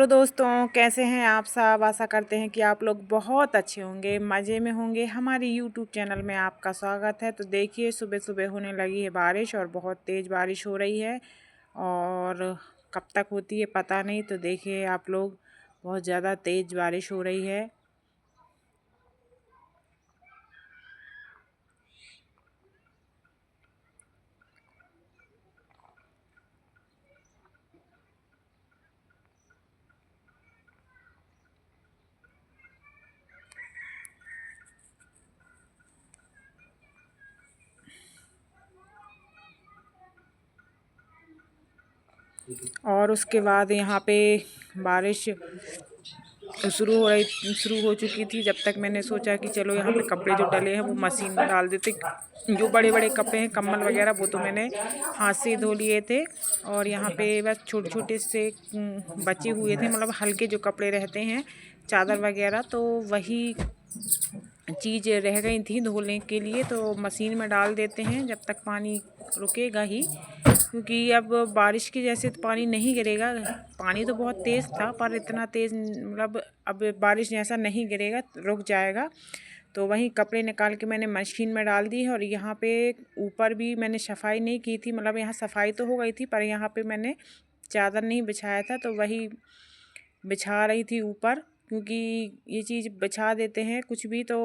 दोस्तों, कैसे हैं आप सब। आशा करते हैं कि आप लोग बहुत अच्छे होंगे, मज़े में होंगे। हमारे यूट्यूब चैनल में आपका स्वागत है। तो देखिए, सुबह सुबह होने लगी है बारिश और बहुत तेज़ बारिश हो रही है और कब तक होती है पता नहीं। तो देखिए आप लोग, बहुत ज़्यादा तेज़ बारिश हो रही है। और उसके बाद यहाँ पे बारिश शुरू हो चुकी थी। जब तक मैंने सोचा कि चलो यहाँ पे कपड़े जो डले हैं वो मशीन में डाल देते। जो बड़े बड़े कपड़े हैं, कंबल वगैरह, वो तो मैंने हाथ से धो लिए थे। और यहाँ पे बस छोटे छोटे से बचे हुए थे, मतलब हल्के जो कपड़े रहते हैं, चादर वगैरह, तो वही चीज़ रह गई थी धोने के लिए। तो मशीन में डाल देते हैं जब तक पानी रुकेगा ही, क्योंकि अब बारिश की जैसे तो पानी नहीं गिरेगा। पानी तो बहुत तेज़ था, पर इतना तेज़ मतलब अब बारिश जैसा नहीं गिरेगा, रुक जाएगा। तो वहीं कपड़े निकाल के मैंने मशीन में डाल दी है। और यहाँ पे ऊपर भी मैंने सफाई नहीं की थी, मतलब यहाँ सफाई तो हो गई थी पर यहाँ पे मैंने चादर नहीं बिछाया था, तो वही बिछा रही थी ऊपर। क्योंकि ये चीज़ बिछा देते हैं कुछ भी तो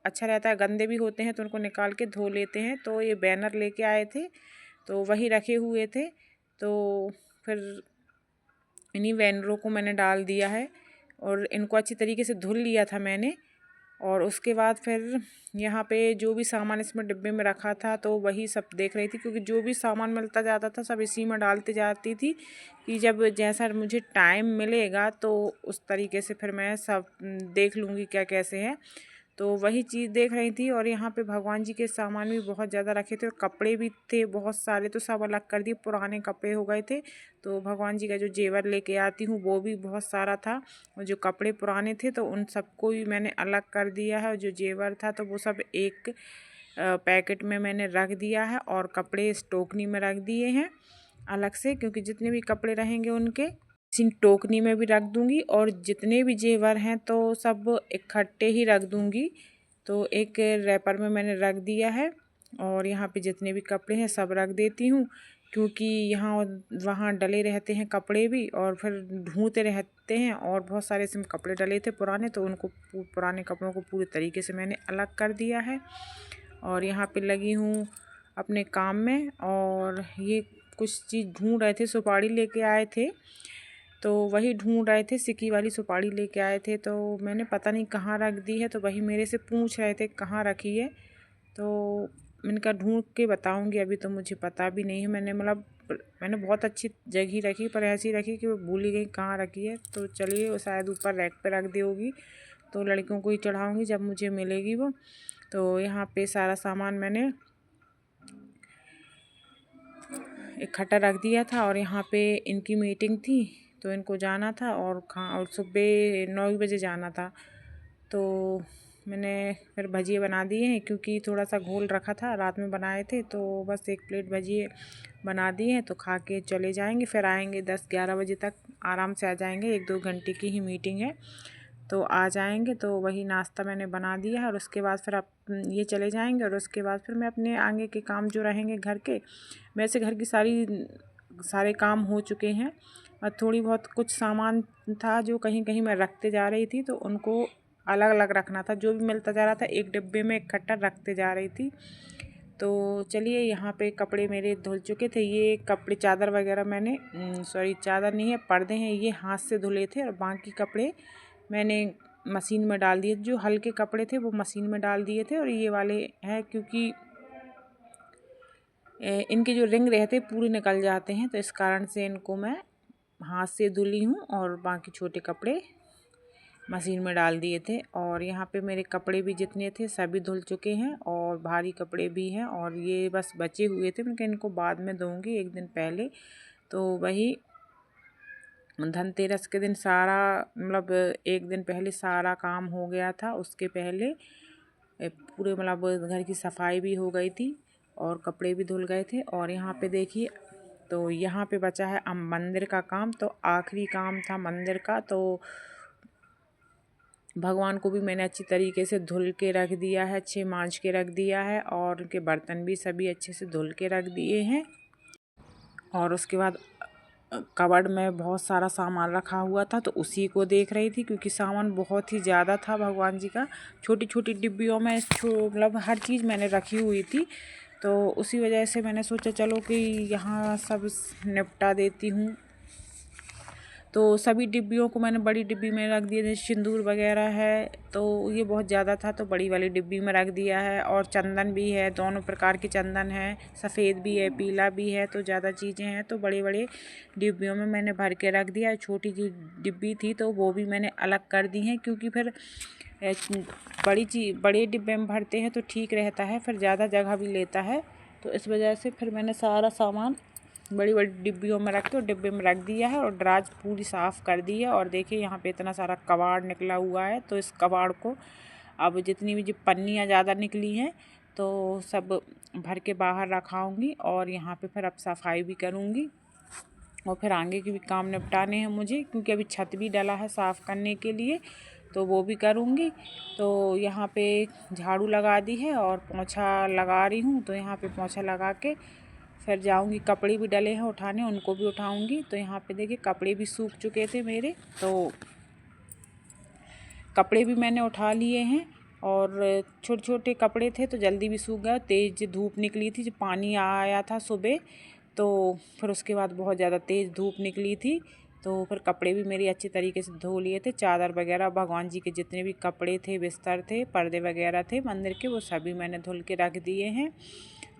अच्छा रहता है, गंदे भी होते हैं तो उनको निकाल के धो लेते हैं। तो ये बैनर लेके आए थे तो वही रखे हुए थे, तो फिर इन्हीं बैनरों को मैंने डाल दिया है और इनको अच्छी तरीके से धुल लिया था मैंने। और उसके बाद फिर यहाँ पे जो भी सामान इसमें डिब्बे में रखा था तो वही सब देख रही थी, क्योंकि जो भी सामान मिलता जाता था सब इसी में डालते जाती थी कि जब जैसा मुझे टाइम मिलेगा तो उस तरीके से फिर मैं सब देख लूँगी क्या कैसे है। तो वही चीज़ देख रही थी। और यहाँ पे भगवान जी के सामान भी बहुत ज़्यादा रखे थे और कपड़े भी थे बहुत सारे, तो सब अलग कर दिए, पुराने कपड़े हो गए थे। तो भगवान जी का जो जेवर लेके आती हूँ वो भी बहुत सारा था, और जो कपड़े पुराने थे तो उन सबको भी मैंने अलग कर दिया है। और जो जेवर था तो वो सब एक पैकेट में मैंने रख दिया है और कपड़े इस टोकनी में रख दिए हैं अलग से, क्योंकि जितने भी कपड़े रहेंगे उनके इसी टोकनी में भी रख दूंगी। और जितने भी जेवर हैं तो सब इकट्ठे ही रख दूंगी। तो एक रैपर में मैंने रख दिया है और यहाँ पे जितने भी कपड़े हैं सब रख देती हूँ, क्योंकि यहाँ वहाँ डले रहते हैं कपड़े भी और फिर ढूंढते रहते हैं। और बहुत सारे इसमें कपड़े डले थे पुराने, तो उनको पुराने कपड़ों को पूरे तरीके से मैंने अलग कर दिया है। और यहाँ पे लगी हूँ अपने काम में। और ये कुछ चीज़ ढूंढ रहे थे, सुपारी लेके आए थे तो वही ढूंढ रहे थे, सिक्की वाली सुपारी लेके आए थे, तो मैंने पता नहीं कहाँ रख दी है। तो वही मेरे से पूछ रहे थे कहाँ रखी है, तो मैंने कहा ढूंढ के बताऊंगी, अभी तो मुझे पता भी नहीं है। मैंने बहुत अच्छी जगह रखी, पर ऐसी रखी कि वो भूल ही गई कहाँ रखी है। तो चलिए, वो शायद ऊपर रैक पे रख दी होगी, तो लड़कियों को ही चढ़ाऊँगी जब मुझे मिलेगी वो। तो यहाँ पे सारा सामान मैंने इकट्ठा रख दिया था। और यहाँ पे इनकी मीटिंग थी तो इनको जाना था और सुबह 9 बजे जाना था। तो मैंने फिर भजिए बना दिए हैं, क्योंकि थोड़ा सा घोल रखा था, रात में बनाए थे, तो बस एक प्लेट भजिए बना दिए हैं। तो खा के चले जाएंगे, फिर आएंगे 10-11 बजे तक, आराम से आ जाएंगे। 1-2 घंटे की ही मीटिंग है तो आ जाएंगे। तो वही नाश्ता मैंने बना दिया है और उसके बाद फिर आप ये चले जाएंगे। और उसके बाद फिर मैं अपने आगे के काम जो रहेंगे घर के, वैसे घर की सारे काम हो चुके हैं। और थोड़ी बहुत कुछ सामान था जो कहीं कहीं मैं रखते जा रही थी, तो उनको अलग अलग रखना था। जो भी मिलता जा रहा था एक डिब्बे में इकट्ठा रखते जा रही थी। तो चलिए, यहाँ पे कपड़े मेरे धुल चुके थे। ये कपड़े चादर वगैरह मैंने सॉरी, चादर नहीं है, पर्दे हैं, ये हाथ से धुले थे। और बाकी कपड़े मैंने मशीन में डाल दिए। जो हल्के कपड़े थे वो मशीन में डाल दिए थे, और ये वाले हैं क्योंकि इनके जो रिंग रहते पूरे निकल जाते हैं, तो इस कारण से इनको मैं हाथ से धुली हूँ। और बाकी छोटे कपड़े मशीन में डाल दिए थे। और यहाँ पे मेरे कपड़े भी जितने थे सभी धुल चुके हैं और भारी कपड़े भी हैं, और ये बस बचे हुए थे, मैं इनको बाद में दूँगी एक दिन पहले। तो वही धनतेरस के दिन सारा, मतलब एक दिन पहले सारा काम हो गया था। उसके पहले पूरे मतलब घर की सफाई भी हो गई थी और कपड़े भी धुल गए थे। और यहाँ पे देखिए, तो यहाँ पे बचा है अब मंदिर का काम। तो आखिरी काम था मंदिर का। तो भगवान को भी मैंने अच्छी तरीके से धुल के रख दिया है, अच्छे मांज के रख दिया है, और उनके बर्तन भी सभी अच्छे से धुल के रख दिए हैं। और उसके बाद कबर्ड में बहुत सारा सामान रखा हुआ था, तो उसी को देख रही थी, क्योंकि सामान बहुत ही ज़्यादा था भगवान जी का। छोटी छोटी डिब्बियों में मतलब हर चीज़ मैंने रखी हुई थी। तो उसी वजह से मैंने सोचा चलो कि यहाँ सब निपटा देती हूँ। तो सभी डिब्बियों को मैंने बड़ी डिब्बी में रख दिया। जैसे सिंदूर वगैरह है तो ये बहुत ज़्यादा था, तो बड़ी वाली डिब्बी में रख दिया है। और चंदन भी है, दोनों प्रकार के चंदन है, सफ़ेद भी है, पीला भी है। तो ज़्यादा चीज़ें हैं तो बड़े बड़े डिब्बियों में मैंने भर के रख दिया। छोटी जो डिब्बी थी तो वो भी मैंने अलग कर दी है, क्योंकि फिर बड़े डिब्बे में भरते हैं तो ठीक रहता है, फिर ज़्यादा जगह भी लेता है। तो इस वजह से फिर मैंने सारा सामान बड़ी बड़ी डिब्बियों में रख के और डिब्बे में रख दिया है, और दराज पूरी साफ़ कर दी है। और देखिए यहाँ पे इतना सारा कबाड़ निकला हुआ है। तो इस कबाड़ को अब जितनी भी जो पन्नियाँ ज़्यादा निकली हैं तो सब भर के बाहर रखाऊंगी, और यहाँ पे फिर अब सफाई भी करूँगी। और फिर आगे के भी काम निपटाने हैं मुझे, क्योंकि अभी छत भी डला है साफ़ करने के लिए, तो वो भी करूँगी। तो यहाँ पे झाड़ू लगा दी है और पोंछा लगा रही हूँ। तो यहाँ पे पोंछा लगा के फिर जाऊँगी। कपड़े भी डले हैं उठाने, उनको भी उठाऊँगी। तो यहाँ पे देखिए कपड़े भी सूख चुके थे मेरे, तो कपड़े भी मैंने उठा लिए हैं। और छोटे छोटे कपड़े थे तो जल्दी भी सूख गए। तेज़ धूप निकली थी, जो पानी आया था सुबह, तो फिर उसके बाद बहुत ज़्यादा तेज़ धूप निकली थी। तो फिर कपड़े भी मेरी अच्छी तरीके से धो लिए थे। चादर वगैरह, भगवान जी के जितने भी कपड़े थे, बिस्तर थे, पर्दे वगैरह थे मंदिर के, वो सभी मैंने धुल के रख दिए हैं।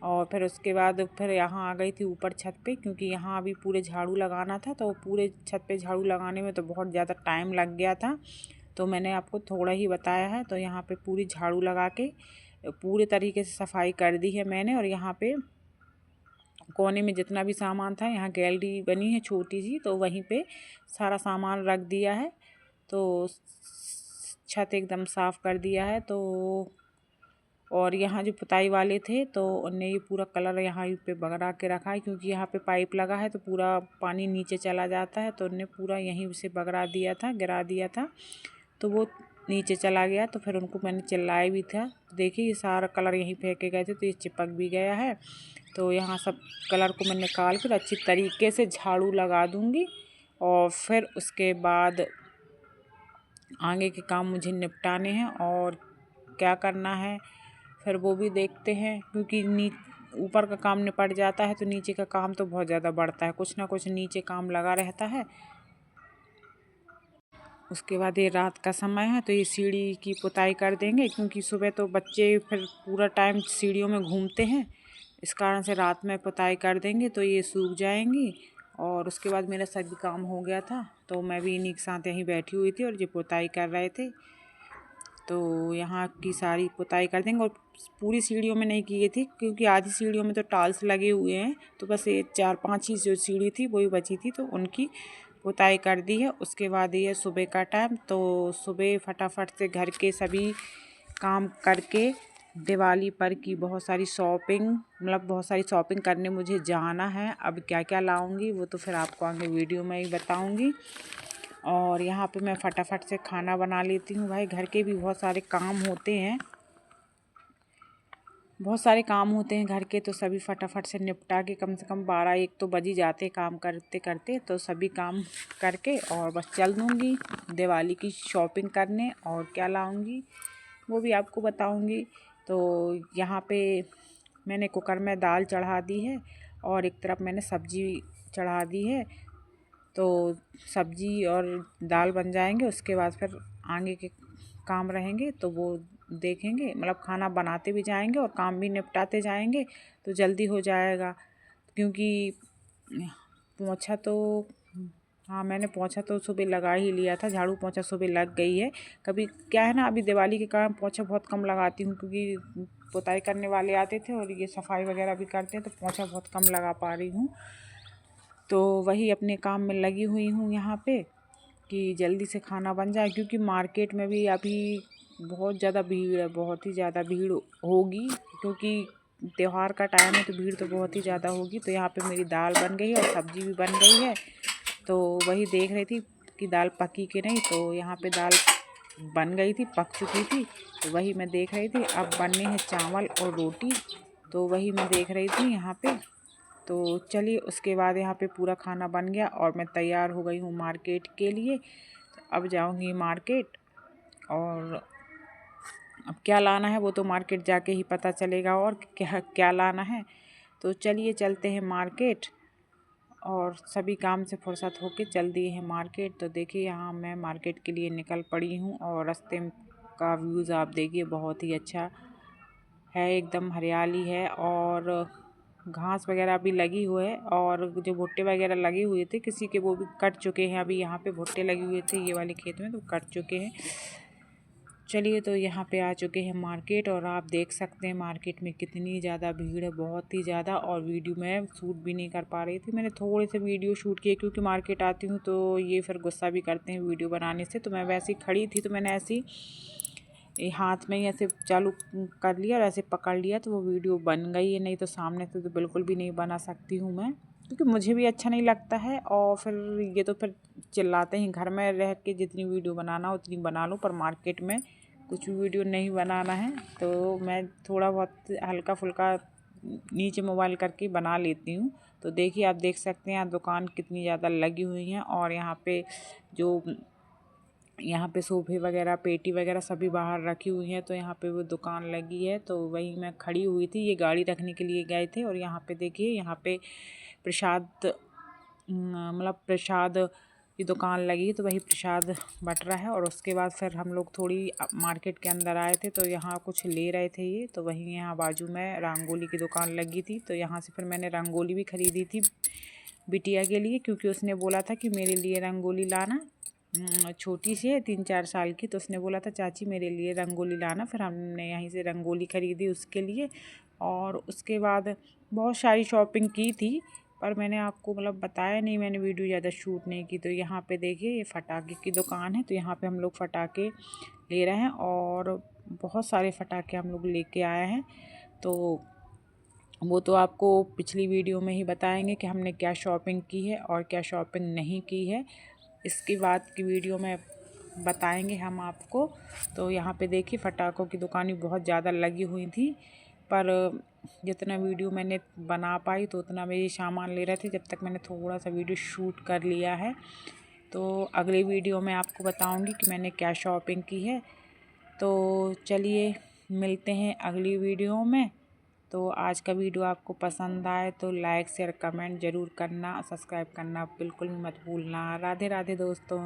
और फिर उसके बाद फिर यहाँ आ गई थी ऊपर छत पे, क्योंकि यहाँ अभी पूरे झाड़ू लगाना था। तो पूरे छत पे झाड़ू लगाने में तो बहुत ज़्यादा टाइम लग गया था, तो मैंने आपको थोड़ा ही बताया है। तो यहाँ पे पूरी झाड़ू लगा के पूरे तरीके से सफाई कर दी है मैंने। और यहाँ पे कोने में जितना भी सामान था, यहाँ गैलरी बनी है छोटी सी, तो वहीं पे सारा सामान रख दिया है। तो छत एकदम साफ़ कर दिया है। तो और यहाँ जो पुताई वाले थे तो उनने ये पूरा कलर यहाँ पे बगरा के रखा है, क्योंकि यहाँ पे पाइप लगा है तो पूरा पानी नीचे चला जाता है। तो उनने पूरा यहीं से बगरा दिया था, गिरा दिया था, तो वो नीचे चला गया। तो फिर उनको मैंने चिल्लाया भी था। देखिए ये सारा कलर यहीं फेंके गए थे, तो ये चिपक भी गया है। तो यहाँ सब कलर को मैं निकाल कर अच्छी तरीके से झाड़ू लगा दूँगी। और फिर उसके बाद आगे के काम मुझे निपटाने हैं और क्या करना है फिर वो भी देखते हैं, क्योंकि ऊपर का काम निपट जाता है तो नीचे का काम तो बहुत ज़्यादा बढ़ता है, कुछ ना कुछ नीचे काम लगा रहता है। उसके बाद ये रात का समय है तो ये सीढ़ी की पुताई कर देंगे, क्योंकि सुबह तो बच्चे फिर पूरा टाइम सीढ़ियों में घूमते हैं, इस कारण से रात में पुताई कर देंगे तो ये सूख जाएंगी। और उसके बाद मेरा सभी काम हो गया था, तो मैं भी इन्हीं के साथ यहीं बैठी हुई थी और ये पुताई कर रहे थे। तो यहाँ की सारी पुताई कर देंगे। और पूरी सीढ़ियों में नहीं की थी, क्योंकि आधी सीढ़ियों में तो टाइल्स लगे हुए हैं, तो बस ये 4-5 ही जो सीढ़ी थी वही बची थी, तो उनकी पुताई कर दी है। उसके बाद ये सुबह का टाइम, तो सुबह फटाफट से घर के सभी काम करके दिवाली पर की बहुत सारी शॉपिंग करने मुझे जाना है। अब क्या क्या लाऊंगी वो तो फिर आपको आगे वीडियो में ही बताऊंगी। और यहाँ पे मैं फटाफट से खाना बना लेती हूँ। भाई घर के भी बहुत सारे काम होते हैं, घर के, तो सभी फटाफट से निपटा के कम से कम 12-1 तो बज ही जाते काम करते करते। तो सभी काम करके और बस चल दूँगी दिवाली की शॉपिंग करने, और क्या लाऊंगी वो भी आपको बताऊंगी। तो यहाँ पे मैंने कुकर में दाल चढ़ा दी है और एक तरफ मैंने सब्जी चढ़ा दी है। तो सब्जी और दाल बन जाएंगे, उसके बाद फिर आगे के काम रहेंगे तो वो देखेंगे, मतलब खाना बनाते भी जाएंगे और काम भी निपटाते जाएंगे, तो जल्दी हो जाएगा। क्योंकि पोंछा तो मैंने पोंछा तो सुबह लगा ही लिया था, झाड़ू पोंछा सुबह लग गई है। कभी क्या है ना, अभी दिवाली के कारण पोंछा बहुत कम लगाती हूँ, क्योंकि पुताई करने वाले आते थे और ये सफाई वगैरह भी करते हैं, तो पोंछा बहुत कम लगा पा रही हूँ। तो वही अपने काम में लगी हुई हूँ यहाँ पे कि जल्दी से खाना बन जाए, क्योंकि मार्केट में भी अभी बहुत ज़्यादा भीड़ है, बहुत ही ज़्यादा भीड़ होगी, क्योंकि त्योहार का टाइम है तो भीड़ तो बहुत ही ज़्यादा होगी। तो यहाँ पे मेरी दाल बन गई है और सब्ज़ी भी बन गई है। तो वही देख रही थी कि दाल पकी कि नहीं। तो यहाँ पे दाल बन गई थी, पक चुकी थी, तो वही मैं देख रही थी। अब बनने हैं चावल और रोटी, तो वही मैं देख रही थी यहाँ पे। तो चलिए, उसके बाद यहाँ पे पूरा खाना बन गया और मैं तैयार हो गई हूँ मार्केट के लिए। तो अब जाऊँगी मार्केट, और अब क्या लाना है वो तो मार्केट जाके ही पता चलेगा, और क्या क्या लाना है। तो चलिए चलते हैं मार्केट, और सभी काम से फुर्सत होके चल दिए हैं मार्केट। तो देखिए यहाँ मैं मार्केट के लिए निकल पड़ी हूँ, और रास्ते का व्यूज़ आप देखिए बहुत ही अच्छा है, एकदम हरियाली है, और घास वगैरह भी लगी हुई है। और जो भुट्टे वगैरह लगे हुए थे किसी के, वो भी कट चुके हैं। अभी यहाँ पे भुट्टे लगे हुए थे ये वाले खेत में, तो कट चुके हैं। चलिए, तो यहाँ पे आ चुके हैं मार्केट, और आप देख सकते हैं मार्केट में कितनी ज़्यादा भीड़ है, बहुत ही ज़्यादा। और वीडियो मैं शूट भी नहीं कर पा रही थी, मैंने थोड़े से वीडियो शूट किए, क्योंकि मार्केट आती हूँ तो ये फिर गुस्सा भी करते हैं वीडियो बनाने से। तो मैं वैसे ही खड़ी थी, तो मैंने ऐसे ही हाथ में ही ऐसे चालू कर लिया और ऐसे पकड़ लिया, तो वो वीडियो बन गई है। नहीं तो सामने से तो बिल्कुल भी नहीं बना सकती हूँ मैं, क्योंकि मुझे भी अच्छा नहीं लगता है। और फिर ये तो फिर चिल्लाते हैं, घर में रह के जितनी वीडियो बनाना उतनी बना लो, पर मार्केट में कुछ भी वीडियो नहीं बनाना है। तो मैं थोड़ा बहुत हल्का फुल्का नीचे मोबाइल करके बना लेती हूँ। तो देखिए, आप देख सकते हैं यहाँ दुकान कितनी ज़्यादा लगी हुई हैं, और यहाँ पे सोफे वगैरह, पेटी वगैरह सभी बाहर रखी हुई हैं। तो यहाँ पे वो दुकान लगी है, तो वहीं मैं खड़ी हुई थी। ये गाड़ी रखने के लिए गए थे, और यहाँ पे देखिए, यहाँ पे प्रसाद, मतलब प्रसाद की दुकान लगी है, तो वही प्रसाद बट रहा है। और उसके बाद फिर हम लोग थोड़ी मार्केट के अंदर आए थे, तो यहाँ कुछ ले रहे थे ये। तो वहीं यहाँ बाजू में रंगोली की दुकान लगी थी, तो यहाँ से फिर मैंने रंगोली भी ख़रीदी थी बिटिया के लिए, क्योंकि उसने बोला था कि मेरे लिए रंगोली लाना। छोटी सी है, 3-4 साल की, तो उसने बोला था चाची मेरे लिए रंगोली लाना। फिर हमने यहीं से रंगोली ख़रीदी उसके लिए। और उसके बाद बहुत सारी शॉपिंग की थी, पर मैंने आपको मतलब बताया नहीं, मैंने वीडियो ज़्यादा शूट नहीं की। तो यहाँ पे देखिए, ये फटाके की दुकान है, तो यहाँ पे हम लोग फटाके ले रहे हैं, और बहुत सारे फटाके हम लोग लेके आए हैं। तो वो तो आपको पिछली वीडियो में ही बताएंगे कि हमने क्या शॉपिंग की है और क्या शॉपिंग नहीं की है। इसके बाद की वीडियो में बताएंगे हम आपको। तो यहाँ पे देखिए, फटाकों की दुकानें बहुत ज़्यादा लगी हुई थी, पर जितना वीडियो मैंने बना पाई तो उतना मेरे सामान ले रहे थे, जब तक मैंने थोड़ा सा वीडियो शूट कर लिया है। तो अगले वीडियो में आपको बताऊंगी कि मैंने क्या शॉपिंग की है। तो चलिए, मिलते हैं अगली वीडियो में। तो आज का वीडियो आपको पसंद आए तो लाइक शेयर कमेंट ज़रूर करना, सब्सक्राइब करना बिल्कुल भी मत भूलना। राधे राधे दोस्तों।